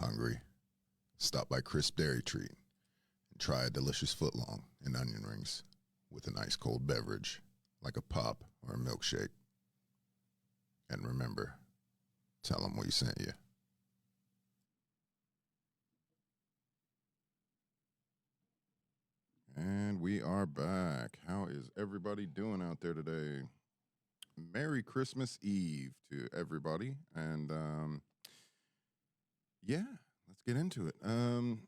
Hungry? Stop by Crisp Dairy Treat and try a delicious footlong and onion rings with a nice cold beverage like a pop or a milkshake. And remember, tell them we sent you. And we are back. How is everybody doing out there today? Merry Christmas Eve to everybody. And let's get into it. I'm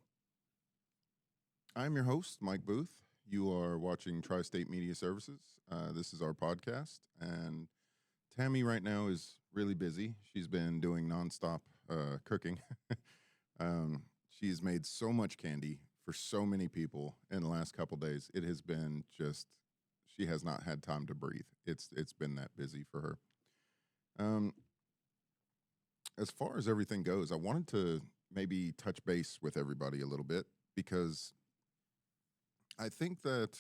your host, Mike Booth. You are watching Tri-State Media Services. This is our podcast. And Tammy right now is really busy. She's been doing nonstop cooking. She's made so much candy for so many people in the last couple days. It has been just, she has not had time to breathe. It's been that busy for her. As far as everything goes, I wanted to maybe touch base with everybody a little bit because I think that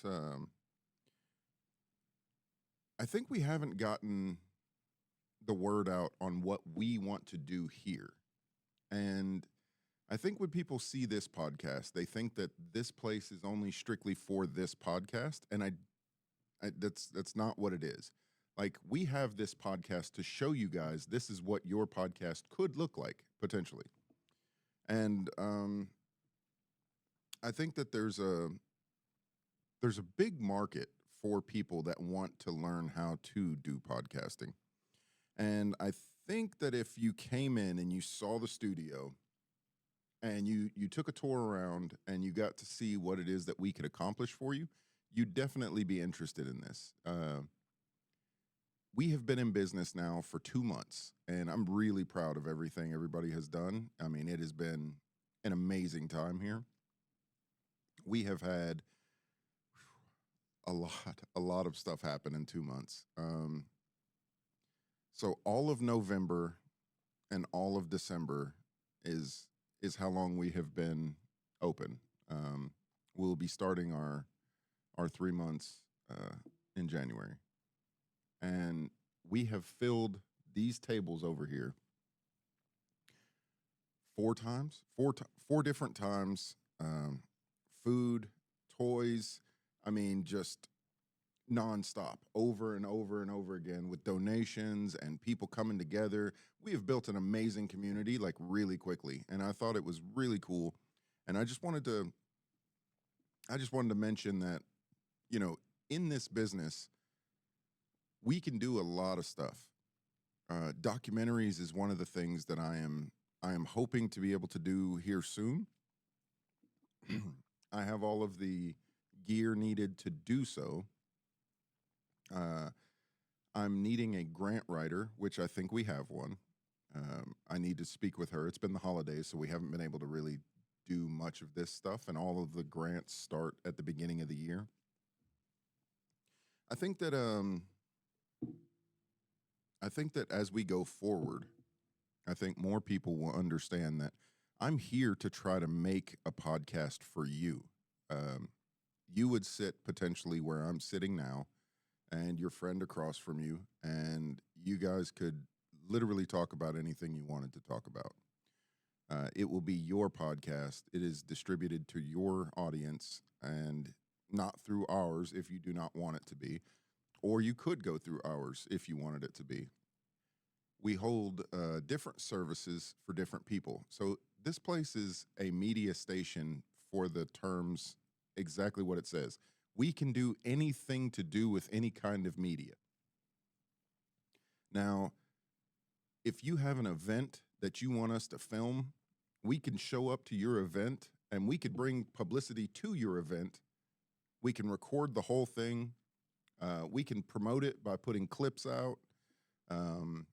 we haven't gotten the word out on what we want to do here. And I think when people see this podcast, they think that this place is only strictly for this podcast, and that's not what it is. Like, we have this podcast to show you guys this is what your podcast could look like potentially, and I think that there's a big market for people that want to learn how to do podcasting, and I think that if you came in and you saw the studio and you took a tour around and you got to see what it is that we could accomplish for you, you'd definitely be interested in this. We have been in business now for 2 months, and I'm really proud of everything everybody has done. I mean, it has been an amazing time here. We have had a lot of stuff happen in 2 months. So all of November and all of December is how long we have been open. We'll be starting our 3 months in January. And we have filled these tables over here 4 different times. Food, toys, I mean, just nonstop, over and over and over again, with donations and people coming together. We have built an amazing community, like, really quickly, and I thought it was really cool. And I just wanted to mention that, you know, in this business, we can do a lot of stuff. Documentaries is one of the things that I am hoping to be able to do here soon. I have all of the gear needed to do so. I'm needing a grant writer, which I think we have one. I need to speak with her. It's been the holidays, so we haven't been able to really do much of this stuff, and all of the grants start at the beginning of the year. I think that as we go forward, I think more people will understand that I'm here to try to make a podcast for you. You would sit potentially where I'm sitting now, and your friend across from you, and you guys could literally talk about anything you wanted to talk about. It will be your podcast. It is distributed to your audience and not through ours if you do not want it to be, or you could go through ours if you wanted it to be. We hold different services for different people. So this place is a media station for the terms exactly what it says. We can do anything to do with any kind of media. Now, if you have an event that you want us to film, we can show up to your event and we could bring publicity to your event. We can record the whole thing. We can promote it by putting clips out. Well,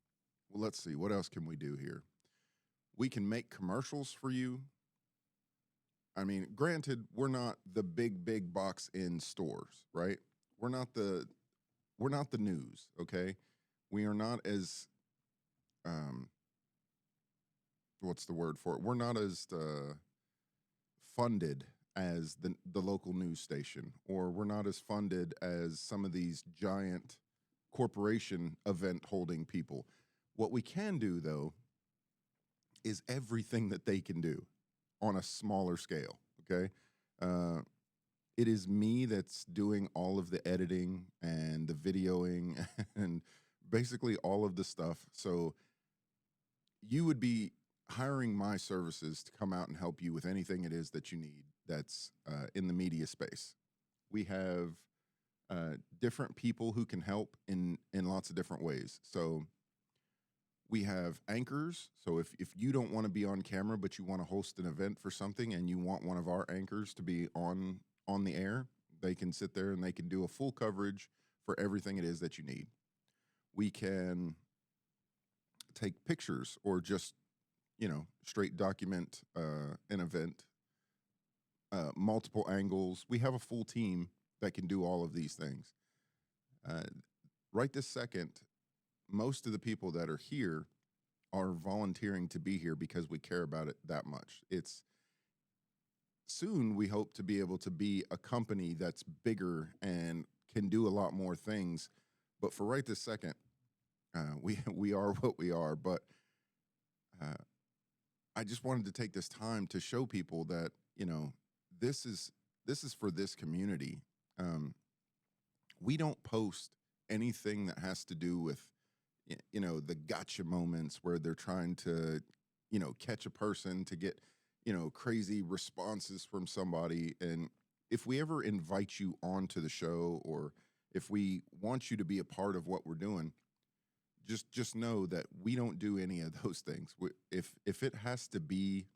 let's see, what else can we do here? We can make commercials for you. I mean, granted, we're not the big box in stores, right? We're not the news, okay? We are not as what's the word for it? We're not as funded as the local news station, or we're not as funded as some of these giant corporation event holding people. What we can do, though, is everything that they can do on a smaller scale. Okay. Uh, it is me that's doing all of the editing and the videoing and basically all of the stuff. So you would be hiring my services to come out and help you with anything it is that you need that's in the media space. We have different people who can help in lots of different ways. So we have anchors. So if you don't want to be on camera, but you want to host an event for something and you want one of our anchors to be on the air, they can sit there and they can do a full coverage for everything it is that you need. We can take pictures or just, straight document an event, multiple angles. We have a full team that can do all of these things. Uh, right this second, most of the people that are here are volunteering to be here because we care about it that much. It's soon we hope to be able to be a company that's bigger and can do a lot more things. But for right this second, we are what we are. But uh, I just wanted to take this time to show people that this is for this community. Um, we don't post anything that has to do with the gotcha moments where they're trying to catch a person to get crazy responses from somebody. And if we ever invite you onto the show, or if we want you to be a part of what we're doing, just know that we don't do any of those things. If it has to be,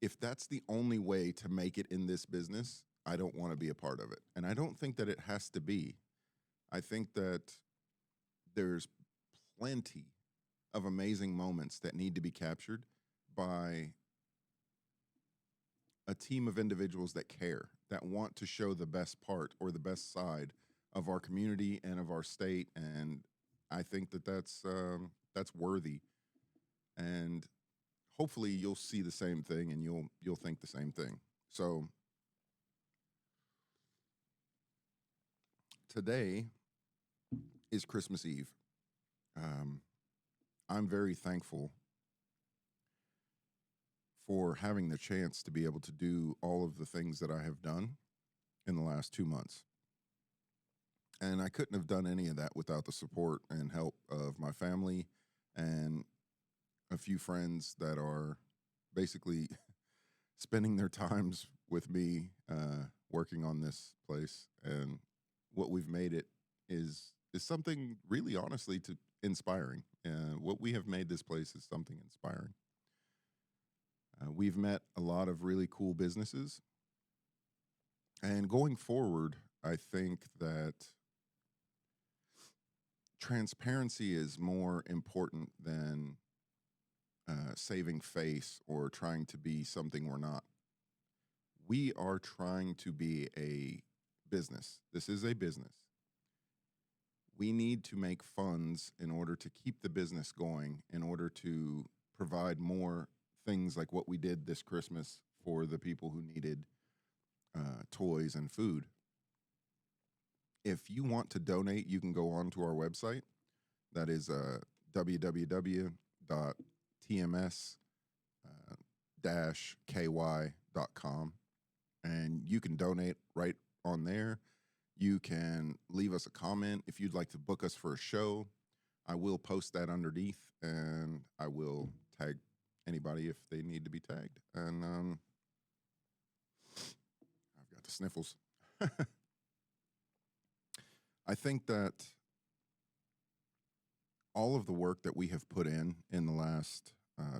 if that's the only way to make it in this business, I don't want to be a part of it. And I don't think that it has to be. I think that there's plenty of amazing moments that need to be captured by a team of individuals that care, that want to show the best part or the best side of our community and of our state. And I think that that's worthy. And hopefully you'll see the same thing and you'll think the same thing. So today is Christmas Eve. I'm very thankful for having the chance to be able to do all of the things that I have done in the last 2 months. And I couldn't have done any of that without the support and help of my family and a few friends that are basically spending their times with me working on this place. And what we've made it is something really honestly to inspiring. What we have made this place is something inspiring. We've met a lot of really cool businesses. And going forward, I think that transparency is more important than saving face or trying to be something we're not. We are trying to be a business. This is a business. We need to make funds in order to keep the business going, in order to provide more things like what we did this Christmas for the people who needed toys and food. If you want to donate, you can go on to our website. That is www.tms-ky.com. And you can donate right on there. You can leave us a comment if you'd like to book us for a show. I will post that underneath, and I will tag anybody if they need to be tagged. And I've got the sniffles. I think that all of the work that we have put in the last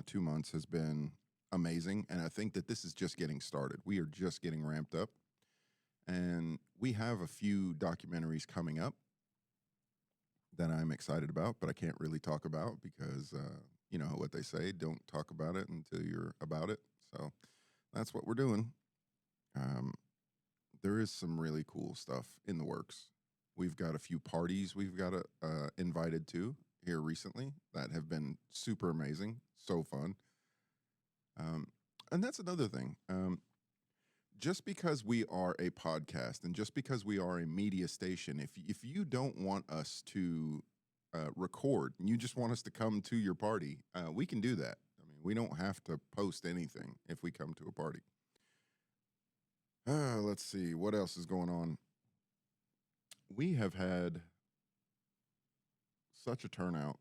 2 months has been amazing. And I think that this is just getting started. We are just getting ramped up. And we have a few documentaries coming up that I'm excited about, but I can't really talk about because, you know what they say, don't talk about it until you're about it. So that's what we're doing. Um, there is some really cool stuff in the works. We've got a few parties we've got invited to here recently that have been super amazing, so fun. And that's another thing. Just because we are a podcast and just because we are a media station, if you don't want us to record and you just want us to come to your party, we can do that. I mean, we don't have to post anything if we come to a party. Let's see what else is going on. We have had such a turnout.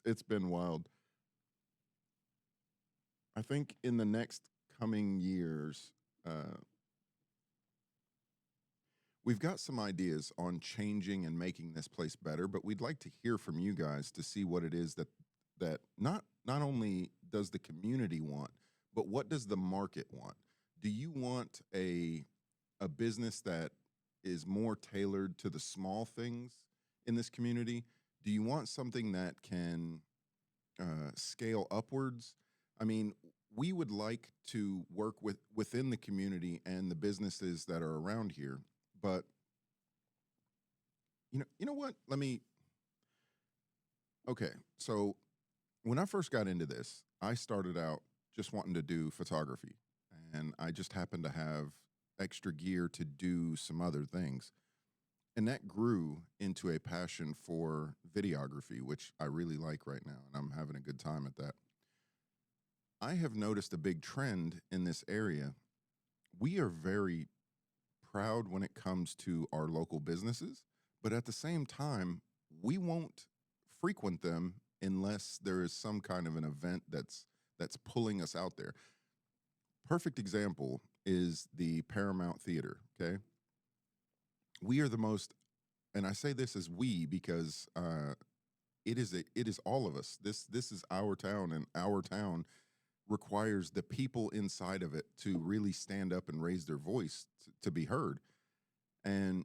It's been wild. I think in the next coming years, we've got some ideas on changing and making this place better, but we'd like to hear from you guys to see what it is that not only does the community want, but what does the market want? Do you want a business that is more tailored to the small things in this community? Do you want something that can scale upwards? I mean, we would like to work within the community and the businesses that are around here, but you know what? Okay, so when I first got into this, I started out just wanting to do photography, and I just happened to have extra gear to do some other things. And that grew into a passion for videography, which I really like right now, and I'm having a good time at that. I have noticed a big trend in this area. We are very proud when it comes to our local businesses, but at the same time, we won't frequent them unless there is some kind of an event that's pulling us out there. Perfect example is the Paramount Theater, okay? We are the most, and I say this as we because it is all of us. This is our town, and our town requires the people inside of it to really stand up and raise their voice to be heard. And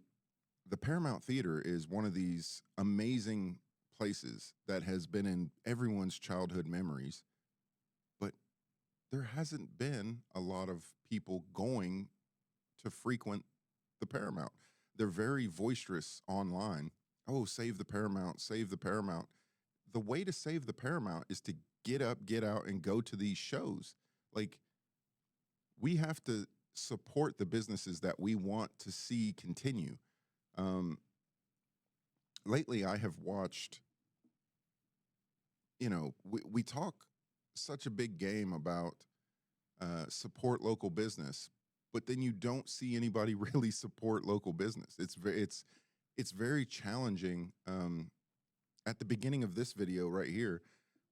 the Paramount Theater is one of these amazing places that has been in everyone's childhood memories, but there hasn't been a lot of people going to frequent the Paramount. They're very boisterous online. Oh, save the Paramount, save the Paramount. The way to save the Paramount is to get up, get out, and go to these shows. Like, we have to support the businesses that we want to see continue. Um, Lately, I have watched, we talk such a big game about support local business, but then you don't see anybody really support local business. It's very challenging. At the beginning of this video right here,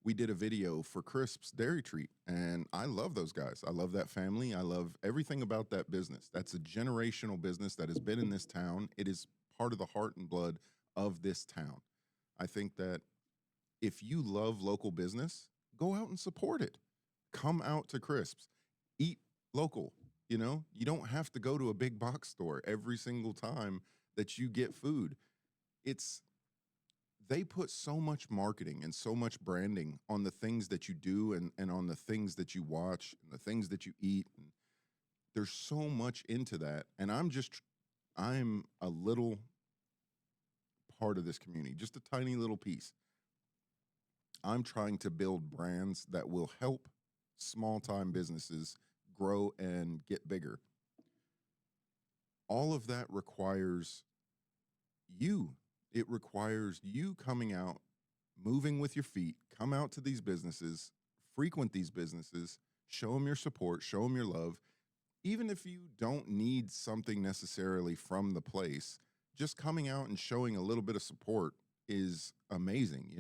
we did a video for Crisp's Dairy Treat, and I love those guys. I love that family. I love everything about that business. That's a generational business that has been in this town. It is part of the heart and blood of this town. I think that if you love local business, go out and support it. Come out to Crisp's, eat local. You don't have to go to a big box store every single time that you get food. It's They put so much marketing and so much branding on the things that you do and on the things that you watch and the things that you eat. And there's so much into that. And I'm a little part of this community, just a tiny little piece. I'm trying to build brands that will help small time businesses grow and get bigger. All of that requires you. It requires you coming out, moving with your feet, come out to these businesses, frequent these businesses, show them your support, show them your love. Even if you don't need something necessarily from the place, just coming out and showing a little bit of support is amazing.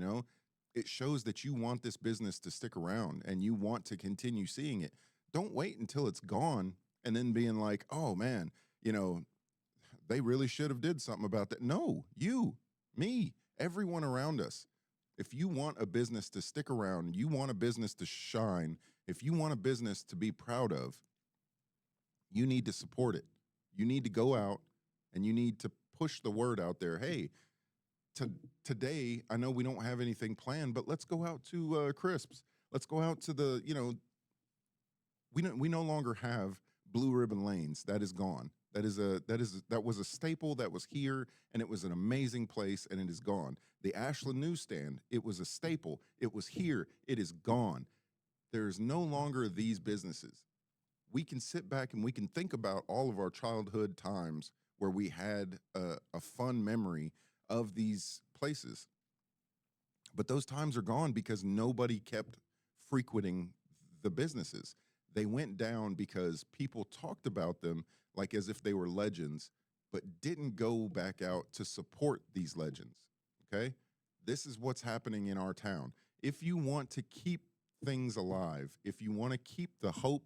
It shows that you want this business to stick around and you want to continue seeing it. Don't wait until it's gone and then being like, oh man, they really should have did something about that. No, you, me, everyone around us. If you want a business to stick around, you want a business to shine, if you want a business to be proud of, you need to support it. You need to go out and you need to push the word out there. Hey, today, I know we don't have anything planned, but let's go out to Crisp's. Let's go out to we no longer have Blue Ribbon Lanes. That is gone. That was a staple that was here, and it was an amazing place, and it is gone. The Ashland newsstand, it was a staple. It was here. It is gone. There is no longer these businesses. We can sit back and we can think about all of our childhood times where we had a fun memory of these places. But those times are gone because nobody kept frequenting the businesses. They went down because people talked about them like as if they were legends, but didn't go back out to support these legends. Okay? This is what's happening in our town. If you want to keep things alive, if you want to keep the hope,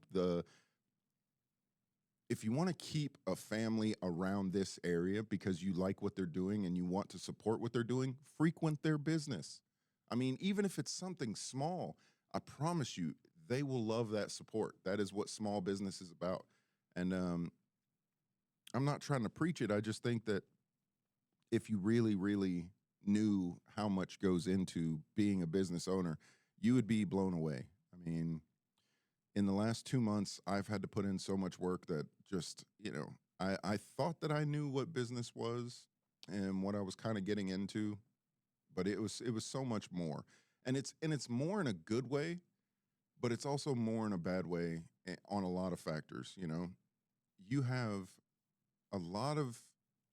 if you want to keep a family around this area because you like what they're doing and you want to support what they're doing, frequent their business. I mean, even if it's something small, I promise you, they will love that support. That is what small business is about. And I'm not trying to preach it. I just think that if you really, really knew how much goes into being a business owner, you would be blown away. I mean, in the last 2 months, I've had to put in so much work that just, I thought that I knew what business was and what I was kind of getting into, but it was so much more. And it's more in a good way, but it's also more in a bad way on a lot of factors, You have a lot of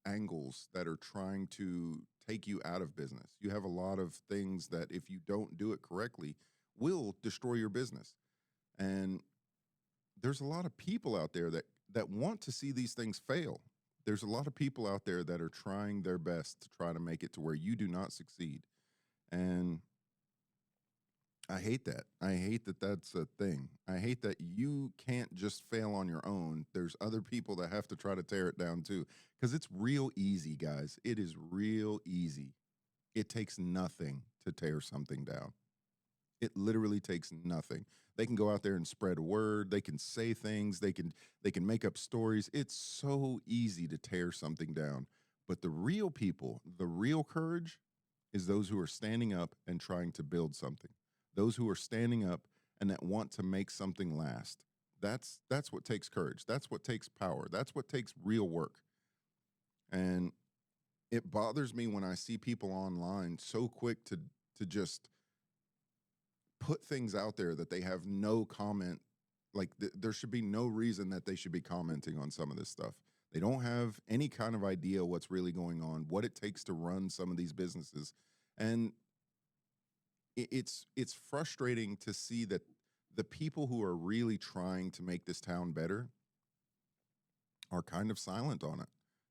angles that are trying to take you out of business. You have a lot of things that if you don't do it correctly will destroy your business. And there's a lot of people out there that want to see these things fail. There's a lot of people out there that are trying their best to try to make it to where you do not succeed. And I hate that. I hate that that's a thing. I hate that you can't just fail on your own. There's other people that have to try to tear it down too. Because it's real easy, guys. It is real easy. It takes nothing to tear something down. It literally takes nothing. They can go out there and spread a word. They can say things. They can make up stories. It's so easy to tear something down. But the real people, the real courage is those who are standing up and trying to build something. Those who are standing up and that want to make something last. That's what takes courage. That's what takes power. That's what takes real work. And it bothers me when I see people online so quick to just put things out there that they have no comment. Like there should be no reason that they should be commenting on some of this stuff. They don't have any kind of idea what's really going on, what it takes to run some of these businesses. And it's frustrating to see that the people who are really trying to make this town better are kind of silent on it.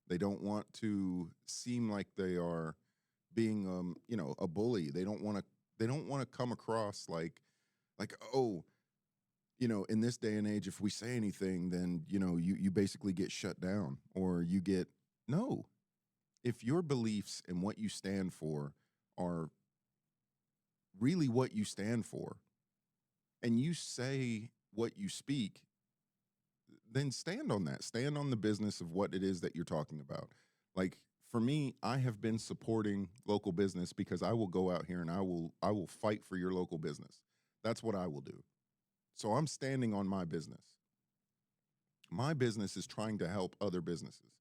They don't want to seem like they are being a bully. They don't want to come across like, oh, in this day and age, if we say anything, then you basically get shut down or you get no. If your beliefs and what you stand for are really what you stand for, and you say what you speak, then stand on that. Stand on the business of what it is that you're talking about. Like for me, I have been supporting local business because I will go out here and I will fight for your local business. That's what I will do. So I'm standing on my business. My business is trying to help other businesses.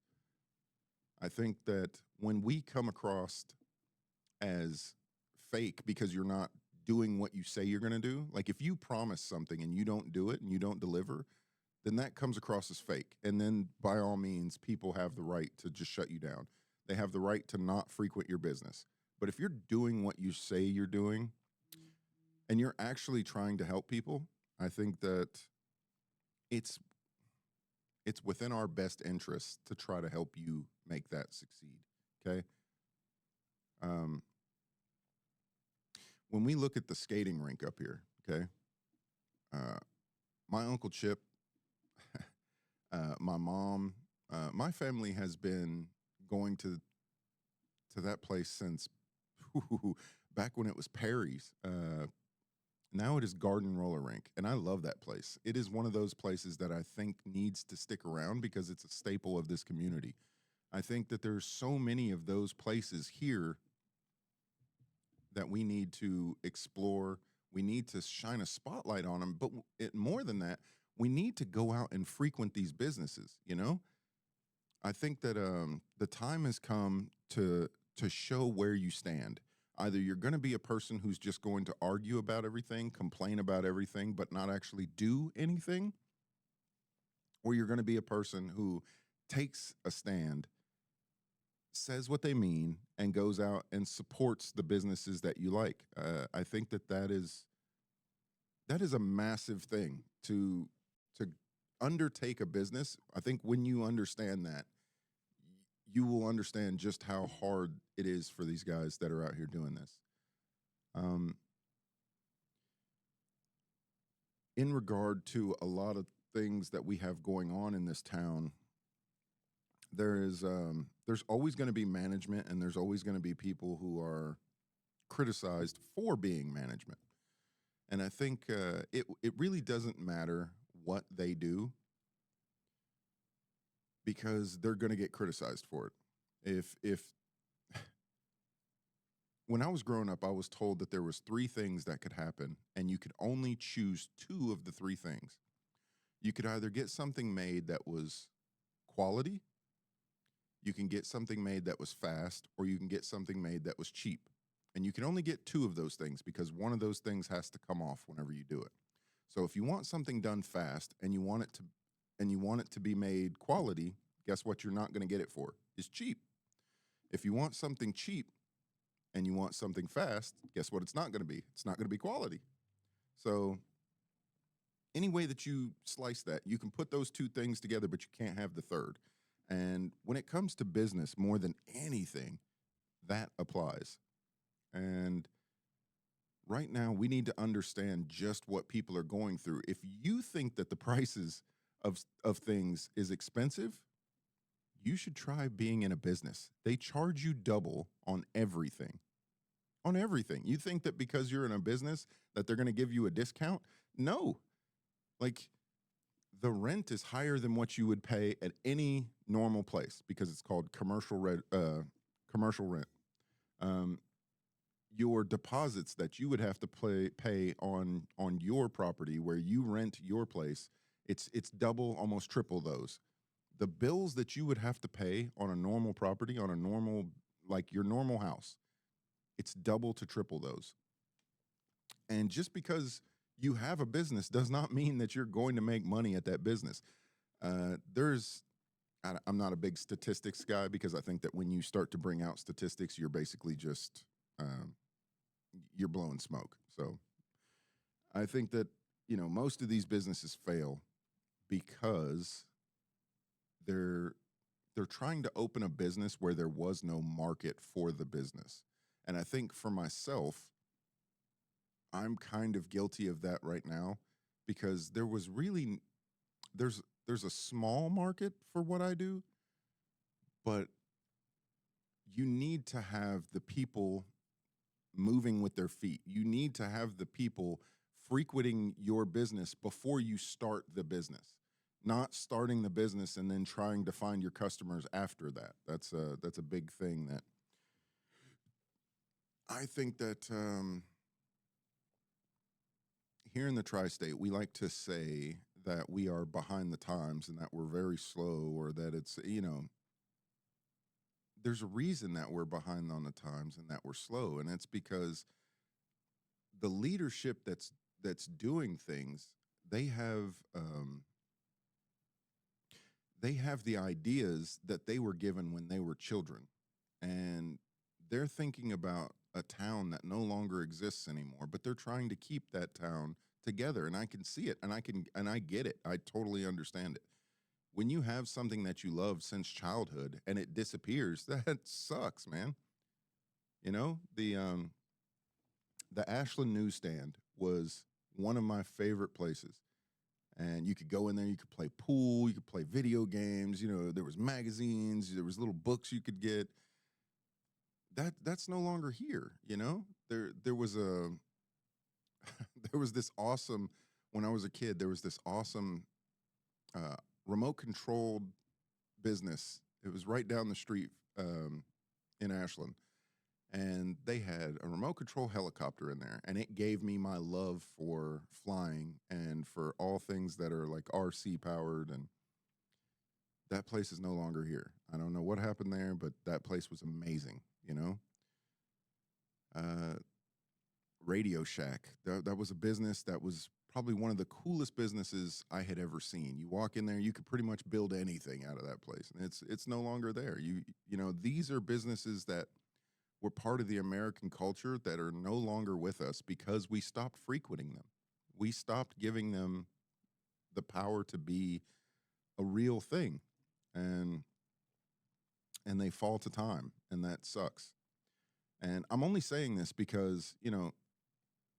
I think that when we come across as fake because you're not doing what you say you're going to do, like if you promise something and you don't do it and you don't deliver, then that comes across as fake. And then by all means, people have the right to just shut you down. They have the right to not frequent your business. But if you're doing what you say you're doing and you're actually trying to help people, I think that it's within our best interest to try to help you make that succeed. Okay. Um, when we look at the skating rink up here, okay, uh, my uncle Chip, my mom, my family has been going to that place since back when it was Perry's. Now it is Garden Roller Rink, and I love that place. It is one of those places that I think needs to stick around because it's a staple of this community. I think that there's so many of those places here that we need to explore. We need to shine a spotlight on them, but more than that, we need to go out and frequent these businesses. I think that the time has come to show where you stand. Either you're going to be a person who's just going to argue about everything, complain about everything, but not actually do anything, or you're going to be a person who takes a stand, says what they mean and goes out and supports the businesses that you like. I think that that is a massive thing to undertake a business. I think when you understand that, you will understand just how hard it is for these guys that are out here doing this. Um, in regard to a lot of things that we have going on in this town, there's always going to be management, and there's always going to be people who are criticized for being management. And I think it really doesn't matter what they do because they're going to get criticized for it. If when I was growing up, I was told that there was three things that could happen, and you could only choose two of the three things. You could either get something made that was quality, you can get something made that was fast, or you can get something made that was cheap. And you can only get two of those things because one of those things has to come off whenever you do it. So if you want something done fast and you want it to be made quality, guess what you're not going to get it for? Is cheap. If you want something cheap and you want something fast, guess what it's not going to be? It's not going to be quality. So any way that you slice that, you can put those two things together, but you can't have the third. And when it comes to business, more than anything, that applies. And right now, we need to understand just what people are going through. If you think that the prices of things is expensive, you should try being in a business. They charge you double on everything. On everything. You think that because you're in a business that they're going to give you a discount? No. Like the rent is higher than what you would pay at any normal place because it's called commercial rent. Um, your deposits that you would have to pay on your property where you rent your place, it's double, almost triple those. The bills that you would have to pay on a normal property, on a normal, like your normal house, it's double to triple those. And just because you have a business does not mean that you're going to make money at that business. There's I'm not a big statistics guy because I think that when you start to bring out statistics, you're basically just um, you're blowing smoke. So I think that most of these businesses fail because they're they're trying to open a business where there was no market for the business. And I think for myself, I'm kind of guilty of that right now because there's a small market for what I do, but you need to have the people moving with their feet. You need to have the people frequenting your business before you start the business, not starting the business and then trying to find your customers after that. That's a big thing that I think that here in the tri-state, we like to say that we are behind the times and that we're very slow or that there's a reason that we're behind on the times and that we're slow. And it's because the leadership that's doing things, they have they have the ideas that they were given when they were children. And they're thinking about a town that no longer exists anymore, but they're trying to keep that town together. And I can see it and I get it. I totally understand it. When you have something that you love since childhood and it disappears, that sucks, man. The Ashland newsstand was one of my favorite places. And you could go in there, you could play pool, you could play video games, there was magazines, there was little books you could get. That's no longer here, There was a there was this awesome when I was a kid, there was this awesome uh, remote controlled business. It was right down the street in Ashland, and they had a remote control helicopter in there, and it gave me my love for flying and for all things that are like RC powered. And that place is no longer here. I don't know what happened there, but that place was amazing. Uh, Radio Shack. That was a business that was probably one of the coolest businesses I had ever seen. You walk in there, you could pretty much build anything out of that place, and it's no longer there. These are businesses that were part of the American culture that are no longer with us because we stopped frequenting them. We stopped giving them the power to be a real thing, and they fall to time, and that sucks. And I'm only saying this because,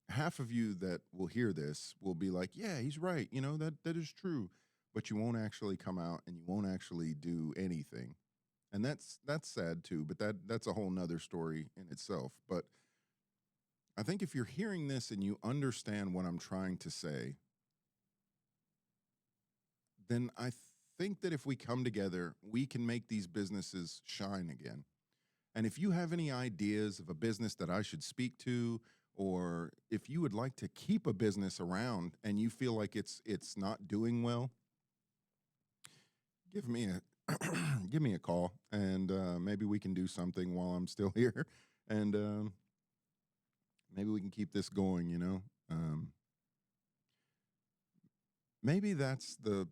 half of you that will hear this will be like, yeah, he's right. That is true. But you won't actually come out and you won't actually do anything. And that's sad too, but that's a whole nother story in itself. But I think if you're hearing this and you understand what I'm trying to say, then I think that if we come together, we can make these businesses shine again. And if you have any ideas of a business that I should speak to, or if you would like to keep a business around and you feel like it's not doing well, give me a give me a call, and maybe we can do something while I'm still here, and maybe we can keep this going. Maybe that's the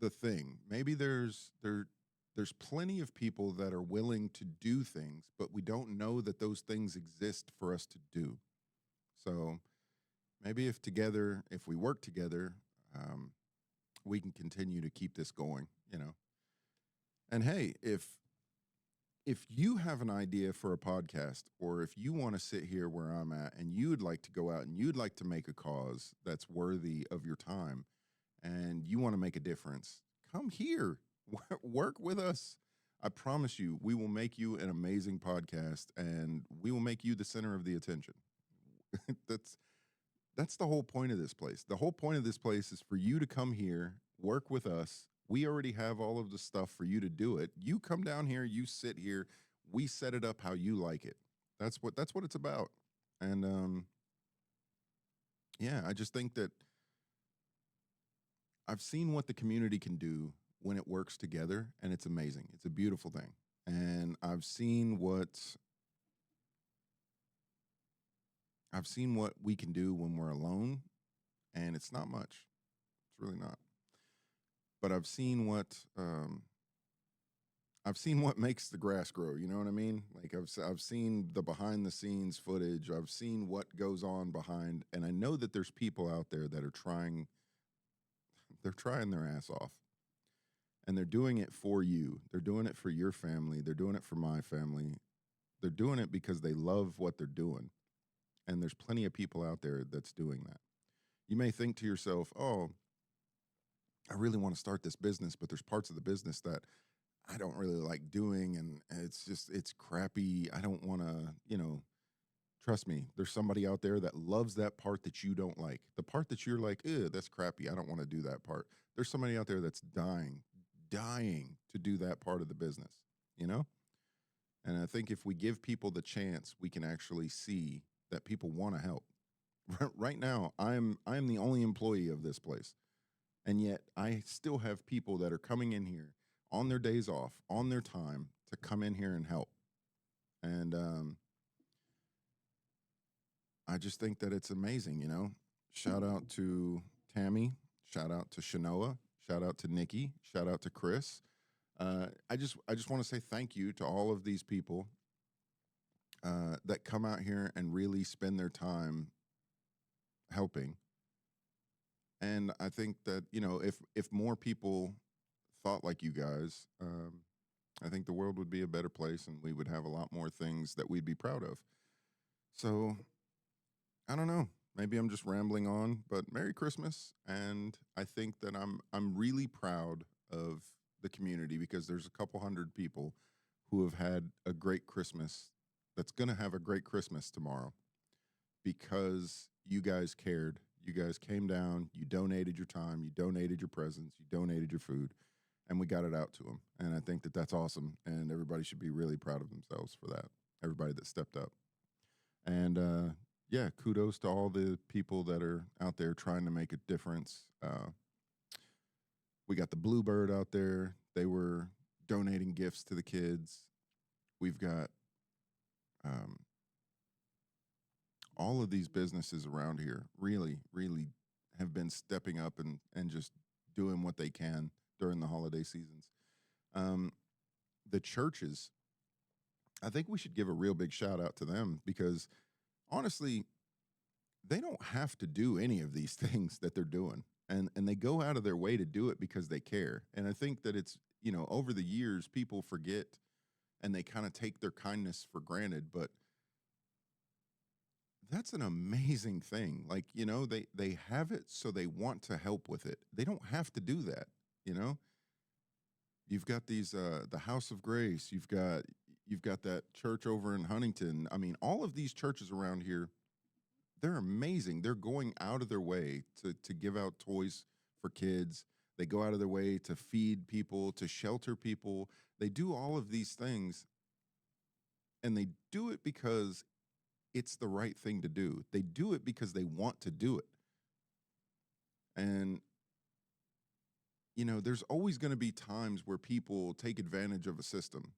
thing. Maybe there's plenty of people that are willing to do things, but we don't know that those things exist for us to do. So maybe if we work together, we can continue to keep this going. And hey, if you have an idea for a podcast, or if you want to sit here where I'm at and you'd like to go out and you'd like to make a cause that's worthy of your time, and you want to make a difference, come here, work with us. I promise you, we will make you an amazing podcast, and we will make you the center of the attention. that's that's the whole point of this place. The whole point of this place is for you to come here, work with us. We already have all of the stuff for you to do it. You come down here, you sit here, we set it up how you like it. That's what it's about. And yeah, I just think that I've seen what the community can do when it works together, and it's amazing. It's a beautiful thing. And I've seen what we can do when we're alone, and it's not much. It's really not. But I've seen what makes the grass grow. You know what I mean? Like I've seen the behind the scenes footage. I've seen what goes on behind, and I know that there's people out there that are trying. They're trying their ass off, and they're doing it for you. They're doing it for your family. They're doing it for my family. They're doing it because they love what they're doing, and there's plenty of people out there that's doing that. You may think to yourself, "Oh, I really want to start this business, but there's parts of the business that I don't really like doing, and it's crappy. I don't want to, trust me, there's somebody out there that loves that part that you don't like. The part that you're like, ew, that's crappy. I don't want to do that part. There's somebody out there that's dying to do that part of the business, you know? And I think if we give people the chance, we can actually see that people want to help. Right now, I'm the only employee of this place. And yet I still have people that are coming in here on their days off, on their time to come in here and help. And I just think that it's amazing. Shout out to Tammy, shout out to Shanoa, shout out to Nikki, shout out to Chris. I just want to say thank you to all of these people that come out here and really spend their time helping. And I think that if more people thought like you guys, I think the world would be a better place, and we would have a lot more things that we'd be proud of. So I don't know. Maybe I'm just rambling on, but Merry Christmas. And I think that I'm really proud of the community, because there's a couple hundred people who have had a great Christmas, that's going to have a great Christmas tomorrow, because you guys cared. You guys came down, you donated your time, you donated your presents, you donated your food, and we got it out to them. And I think that that's awesome. And everybody should be really proud of themselves for that. Everybody that stepped up. And yeah, kudos to all the people that are out there trying to make a difference. We got the Bluebird out there. They were donating gifts to the kids. We've got all of these businesses around here really, really have been stepping up and just doing what they can during the holiday seasons. Um, the churches, I think we should give a real big shout out to them because honestly, they don't have to do any of these things that they're doing. And they go out of their way to do it because they care. And I think that it's, over the years people forget and they kind of take their kindness for granted, but that's an amazing thing. Like, they have it so they want to help with it. They don't have to do that, you know? You've got these the House of Grace, you've got that church over in Huntington. I mean, all of these churches around here, they're amazing. They're going out of their way to give out toys for kids. They go out of their way to feed people, to shelter people. They do all of these things and they do it because it's the right thing to do. They do it because they want to do it. And there's always going to be times where people take advantage of a system.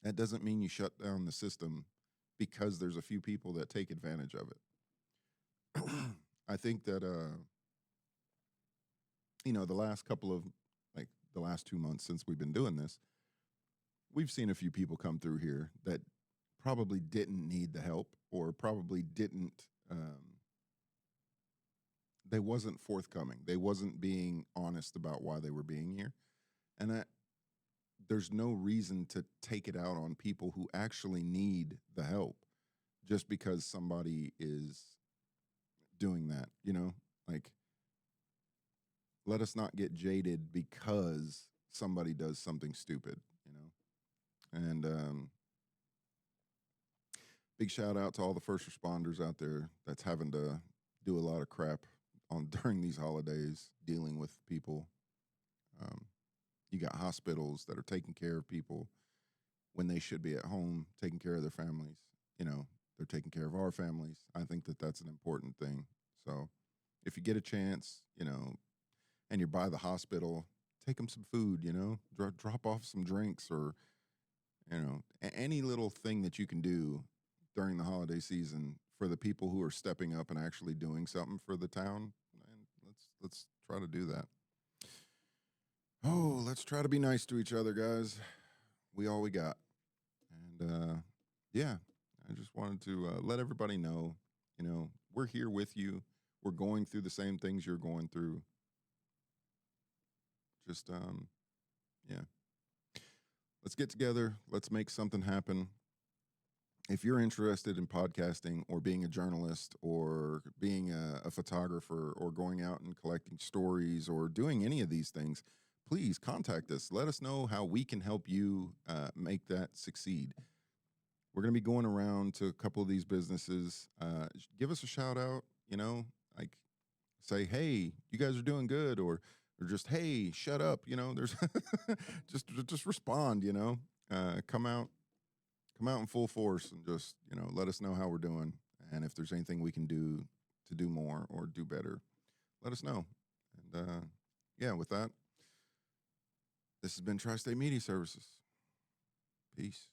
That doesn't mean you shut down the system because there's a few people that take advantage of it. I think that the last couple of the last 2 months since we've been doing this, we've seen a few people come through here that probably didn't need the help or probably didn't they wasn't forthcoming. They wasn't being honest about why they were being here. And there's no reason to take it out on people who actually need the help just because somebody is doing that, Like, let us not get jaded because somebody does something stupid. And big shout out to all the first responders out there that's having to do a lot of crap on during these holidays, dealing with people. You got hospitals that are taking care of people when they should be at home taking care of their families. They're taking care of our families. I think that that's an important thing. So if you get a chance, and you're by the hospital, take them some food, drop off some drinks or, any little thing that you can do during the holiday season for the people who are stepping up and actually doing something for the town. And let's try to do that. Oh, let's try to be nice to each other, guys. We all we got. And yeah, I just wanted to let everybody know, we're here with you. We're going through the same things you're going through. Just yeah. Let's get together. Let's make something happen. If you're interested in podcasting or being a journalist or being a photographer or going out and collecting stories or doing any of these things, please contact us. Let us know how we can help you make that succeed. We're going to be going around to a couple of these businesses. Give us a shout out, like say, hey, you guys are doing good, or just, hey, shut up. There's just respond, come out in full force and just, let us know how we're doing. And if there's anything we can do to do more or do better, let us know. And yeah, with that, this has been Tri-State Media Services. Peace.